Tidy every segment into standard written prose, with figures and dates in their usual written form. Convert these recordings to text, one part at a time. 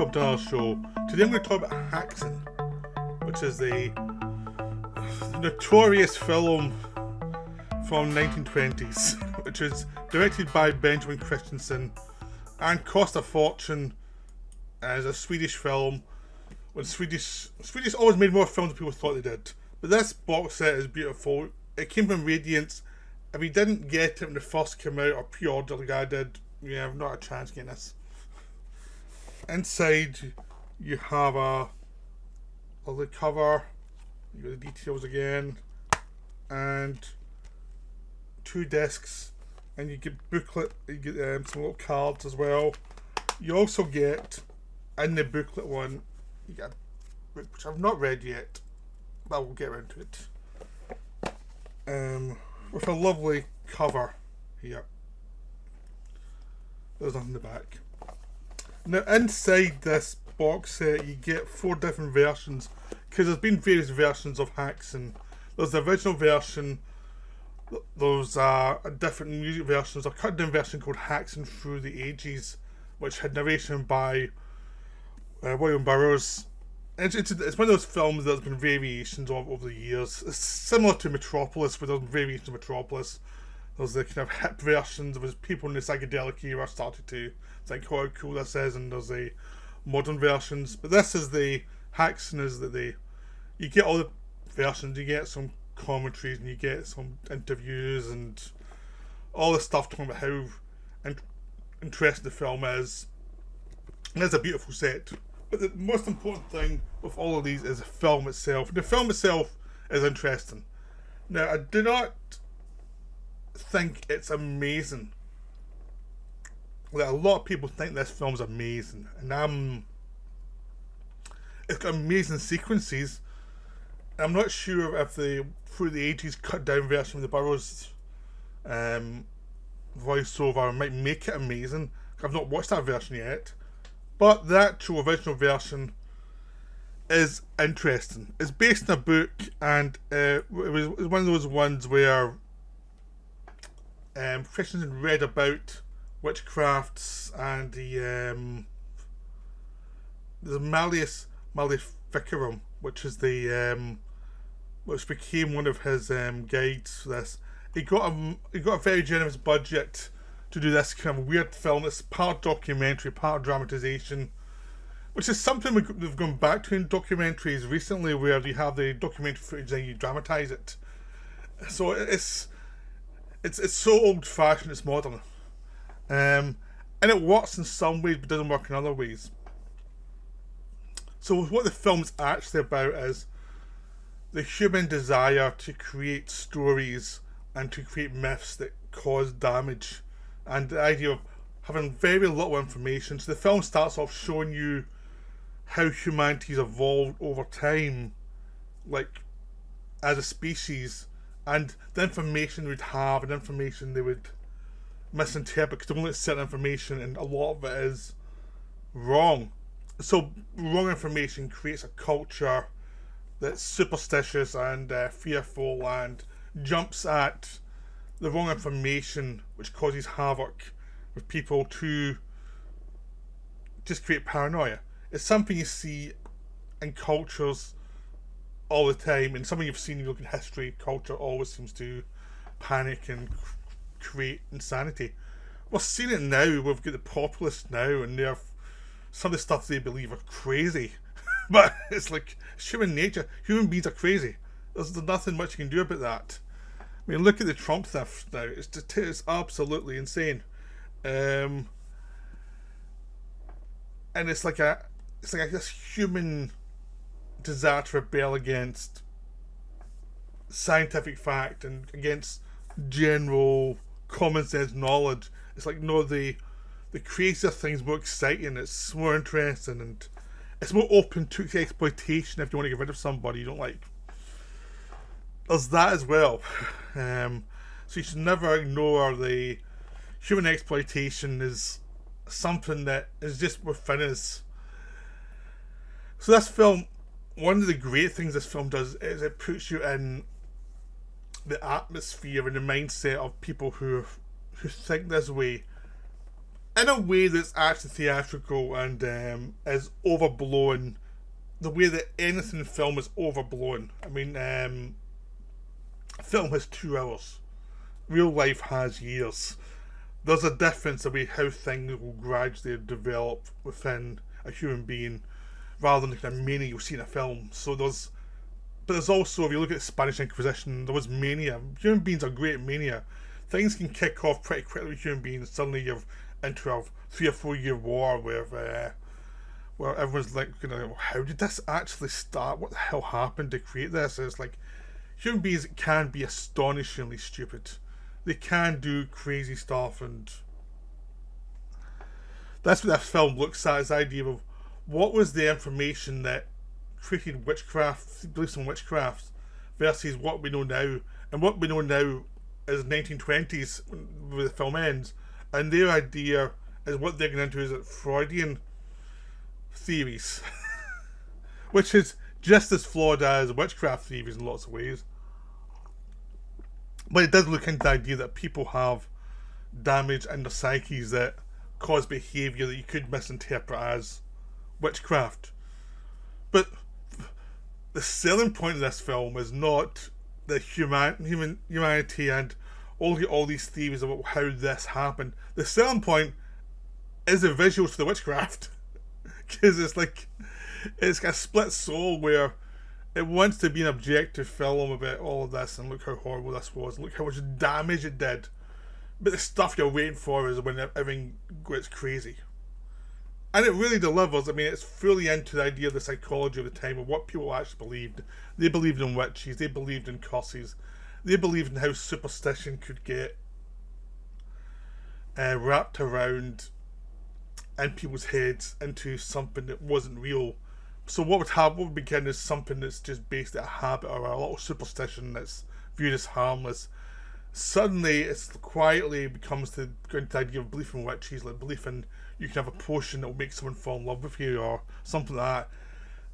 welcome to our show. Today I'm going to talk about Haxan, which is the notorious film from 1920s, which is directed by Benjamin Christensen and cost a fortune as a Swedish film. When Swedish always made more films than people thought they did. But this box set is beautiful. It came from Radiance. If you didn't get it when it first came out or pre-order like I did, you have not a chance getting this. Inside you have a lovely cover, you got the details again, and 2 discs, and you get booklet, you get some little cards as well. You also get, in the booklet one, you get a book which I've not read yet, but we'll get around to it. With a lovely cover here. There's nothing in the back. Now inside this box set you get 4 different versions, because there's been various versions of Haxan. There's the original version, there's different music versions, a cut down version called Haxan Through the Ages, which had narration by William Burroughs. It's one of those films that's been variations of over the years. It's similar to Metropolis, where there's variations of Metropolis. There's the kind of hip versions of his people in the psychedelic era started to think how cool this is, and there's the modern versions. But this is the Haxan, is that you get all the versions, you get some commentaries, and you get some interviews, and all this stuff talking about how interesting the film is. And it's a beautiful set. But the most important thing with all of these is the film itself. The film itself is interesting. Now, I do not think it's amazing. Like, a lot of people think this film's amazing, and it's got amazing sequences. I'm not sure if the Through the Ages cut down version of the Burroughs voiceover might make it amazing. I've not watched that version yet. But the actual original version is interesting. It's based on a book, and it was one of those ones where Christensen read about witchcrafts and the Malleus Maleficarum, which is which became one of his guides for this. He got a very generous budget to do this kind of weird film. It's part documentary, part dramatization, which is something we've gone back to in documentaries recently, where you have the documentary footage and you dramatize it. So it's so old fashioned, it's modern, and it works in some ways but doesn't work in other ways. So what the film's actually about is the human desire to create stories and to create myths that cause damage, and the idea of having very little information. So the film starts off showing you how humanity's evolved over time, like as a species, and the information we'd have and information they would misinterpret, because they only certain information, and a lot of it is wrong. So wrong information creates a culture that's superstitious and fearful, and jumps at the wrong information, which causes havoc with people to just create paranoia. It's something you see in cultures all the time, and something you've seen. You look at history, culture always seems to panic and create insanity. We're seeing it now. We've got the populists now, and some of the stuff they believe are crazy. But it's like, it's human nature. Human beings are crazy. There's nothing much you can do about that. I mean, look at the Trump stuff now. It's absolutely insane, and it's like this human desire to rebel against scientific fact and against general common sense knowledge. It's like, no, the crazier thing's more exciting. It's more interesting, and it's more open to exploitation. If you want to get rid of somebody you don't like, there's that as well. So you should never ignore the human exploitation is something that is just within us. So this film, one of the great things this film does is it puts you in the atmosphere and the mindset of people who think this way. in a way that's actually theatrical and is overblown. The way that anything in film is overblown. I mean, film has 2 hours. Real life has years. There's a difference in how things will gradually develop within a human being, rather than the kind of mania you see in a film. But there's also, if you look at the Spanish Inquisition, there was mania. Human beings are great at mania. Things can kick off pretty quickly with human beings. Suddenly you're into a 3 or 4 year war where everyone's like, how did this actually start? What the hell happened to create this? And it's like, human beings can be astonishingly stupid. They can do crazy stuff, and that's what this film looks at, is the idea of what was the information that created witchcraft, beliefs in witchcraft, versus what we know now. And what we know now is 1920s, where the film ends, and their idea is what they're going into is Freudian theories, which is just as flawed as witchcraft theories in lots of ways. But it does look into the idea that people have damage in their psyches that cause behaviour that you could misinterpret as witchcraft. But the selling point of this film is not the humanity and all these theories about how this happened. The selling point is the visuals for the witchcraft. Because it's got a split soul where it wants to be an objective film about all of this, and look how horrible this was, and look how much damage it did. But the stuff you're waiting for is when everything gets crazy. And it really delivers. I mean, it's fully into the idea of the psychology of the time, of what people actually believed. They believed in witches, they believed in curses, they believed in how superstition could get wrapped around in people's heads into something that wasn't real. So what would begin as something that's just based on a habit or a little superstition that's viewed as harmless. Suddenly, it's quietly becomes going to the idea of belief in witches, like belief in you can have a potion that will make someone fall in love with you or something like that.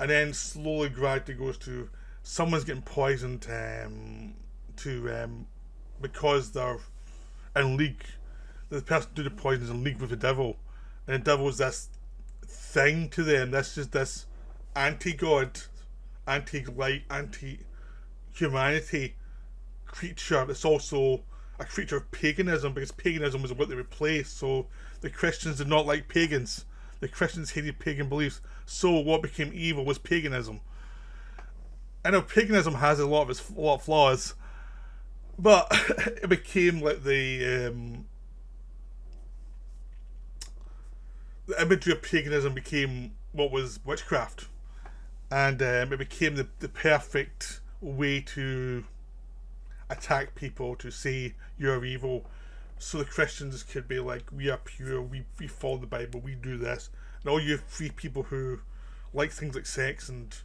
And then slowly, gradually goes to someone's getting poisoned because they're in league. The person who did the poison is in league with the devil. And the devil is this thing to them. That's just this anti-God, anti-light, anti-humanity creature. That's also a creature of paganism, because paganism was what they replaced. So the Christians did not like pagans. The Christians hated pagan beliefs. So what became evil was paganism. I know paganism has a lot of flaws, but it became like the imagery of paganism became what was witchcraft, and it became the perfect way to attack people, to say you're evil. So the Christians could be like, we are pure, we follow the Bible, we do this, and all you free people who like things like sex and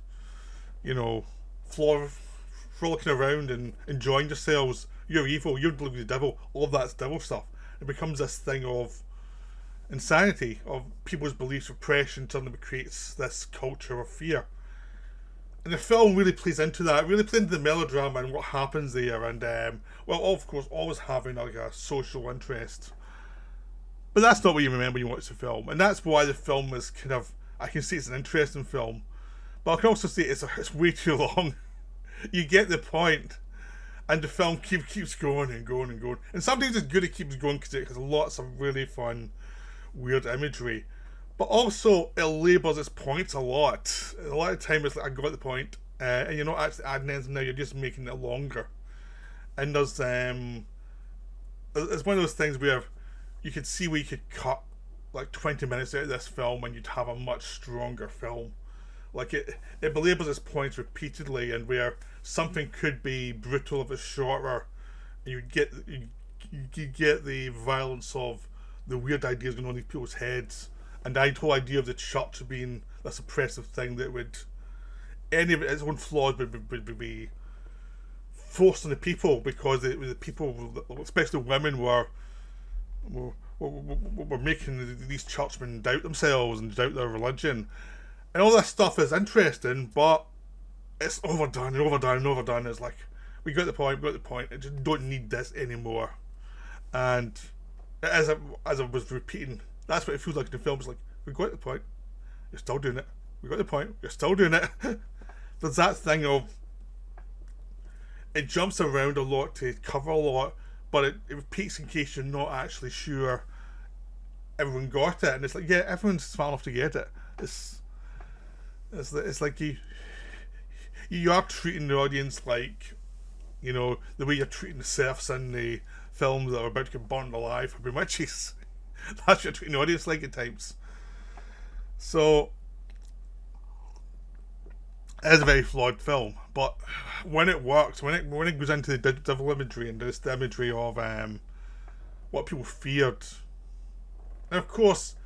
frolicking around and enjoying yourselves, you're evil, you're dealing with the devil. All of that's devil stuff. It becomes this thing of insanity, of people's beliefs, repression. Suddenly creates this culture of fear, and the film really plays into that. It really plays into the melodrama and what happens there, and of course always having like a social interest, but that's not what you remember when you watch the film. And that's why the film is kind of, I can say it's an interesting film, but I can also say it's way too long. You get the point, and the film keeps going and going and going, and sometimes it's good it keeps going because it has lots of really fun weird imagery, but also it labels its points a lot. A lot of time it's like, I got the point, and you're not actually adding anything now, you're just making it longer. And there's it's one of those things where you could see where you could cut like 20 minutes out of this film and you'd have a much stronger film. Like it belabels its points repeatedly, and where something could be brutal if it's shorter, and you get the violence of the weird ideas going on in these people's heads, and the whole idea of the church being this oppressive thing that would, any of its own flaws would be forced on the people, because the people, especially women, were making these churchmen doubt themselves and doubt their religion. And all this stuff is interesting, but it's overdone and overdone and overdone. It's like, we got the point, I just don't need this anymore. And as I was repeating, That's what it feels like in the film. It's like, we got the point, you're still doing it. We got the point, you're still doing it. There's that thing of, it jumps around a lot to cover a lot, but it repeats in case you're not actually sure everyone got it. And it's like, yeah, everyone's smart enough to get it. It's like you are treating the audience like, you know, the way you're treating the serfs in the films that are about to get burned alive by witches. That's what you're treating the audience like at times. So it is a very flawed film, but when it works, when it goes into the devil imagery and this the imagery of what people feared, and of course,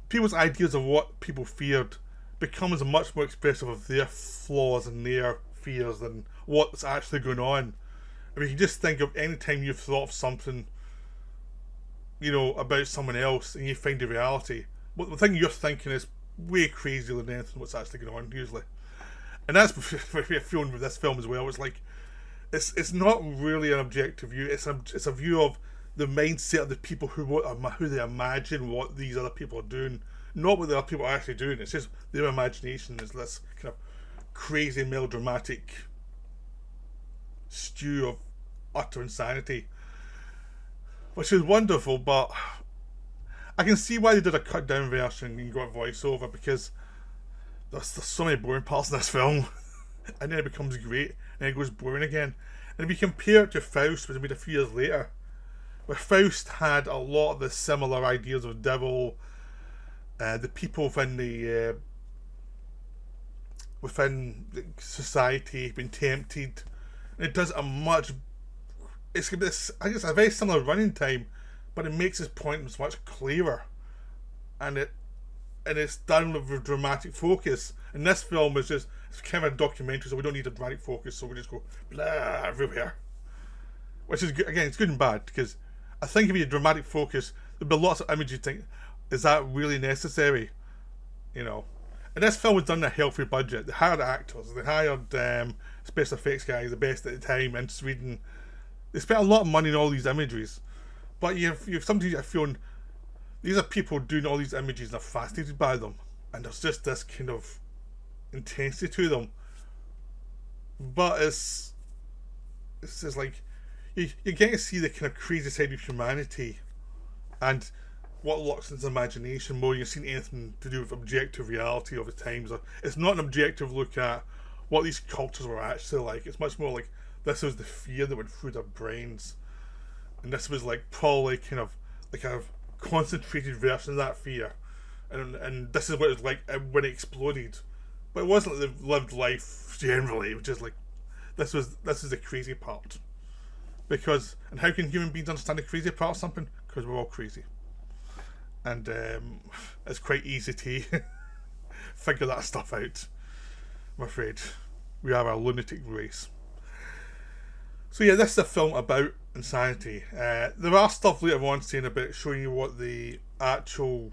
people's ideas of what people feared becomes much more expressive of their flaws and their fears than what's actually going on. I mean, you can just think of any time you've thought of something, you know, about someone else and you find the reality. Well, the thing you're thinking is way crazier than anything what's actually going on, usually. And that's what we're feeling with this film as well. It's like, it's not really an objective view. It's a view of the mindset of the people who they imagine what these other people are doing. Not what the other people are actually doing. It's just their imagination is this kind of crazy melodramatic stew of utter insanity, which is wonderful. But I can see why they did a cut down version and got voiceover, because there's so many boring parts in this film, and then it becomes great, and then it goes boring again. And if you compare it to Faust, which was made a few years later, where Faust had a lot of the similar ideas of devil, the people within society being tempted, and it does a much. I guess a very similar running time, but it makes its point much clearer, and it's done with a dramatic focus. And this film is just, it's kind of a documentary, so we don't need a dramatic focus, so we just go blah everywhere, which is good. Again, it's good and bad, because I think if you had dramatic focus, there'd be lots of images you think, is that really necessary? You know. And this film was done on a healthy budget. They hired actors, they hired special effects guys, the best at the time in Sweden. They spent a lot of money on all these imageries. But you've sometimes you're feeling these are people doing all these images and are fascinated by them. And there's just this kind of intensity to them. But it's just like you get to see the kind of crazy side of humanity and what locks into imagination more than you've seen anything to do with objective reality of the times. It's not an objective look at what these cultures were actually like. It's much more like this was the fear that went through their brains, and this was like probably kind of like a concentrated version of that fear, and this is what it was like when it exploded. But it wasn't like they've lived life generally. It was just like this is the crazy part. Because, and how can human beings understand the crazy part of something? Because we're all crazy. And it's quite easy to figure that stuff out, I'm afraid. We are a lunatic race. So yeah, this is a film about insanity. There are stuff later on saying about showing you what the actual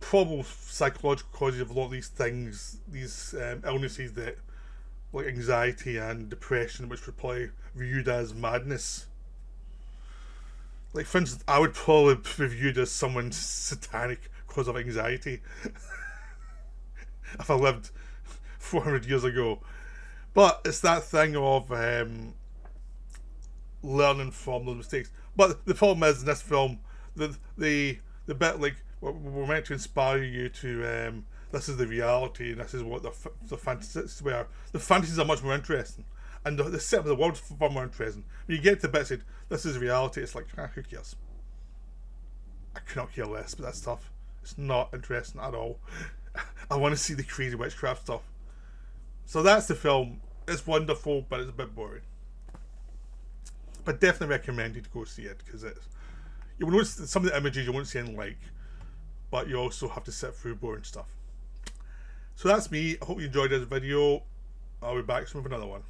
probable psychological causes of a lot of these things, these illnesses that, like anxiety and depression, which would probably viewed as madness. Like, for instance, I would probably be viewed as someone's satanic cause of anxiety if I lived 400 years ago. But it's that thing of learning from those mistakes. But the problem is, in this film, the bit like we're meant to inspire you to this is the reality and this is what the fantasies were. The fantasies are much more interesting, and the set of the world's far more interesting. When you get to the bit that this is reality, it's like, who cares? I could not care less about that stuff. It's not interesting at all. I want to see the crazy witchcraft stuff. So that's the film. It's wonderful, but it's a bit boring. But definitely recommend you to go see it, because you will notice some of the images you won't see anything like, but you also have to sit through boring stuff. So that's me. I hope you enjoyed this video. I'll be back soon with another one.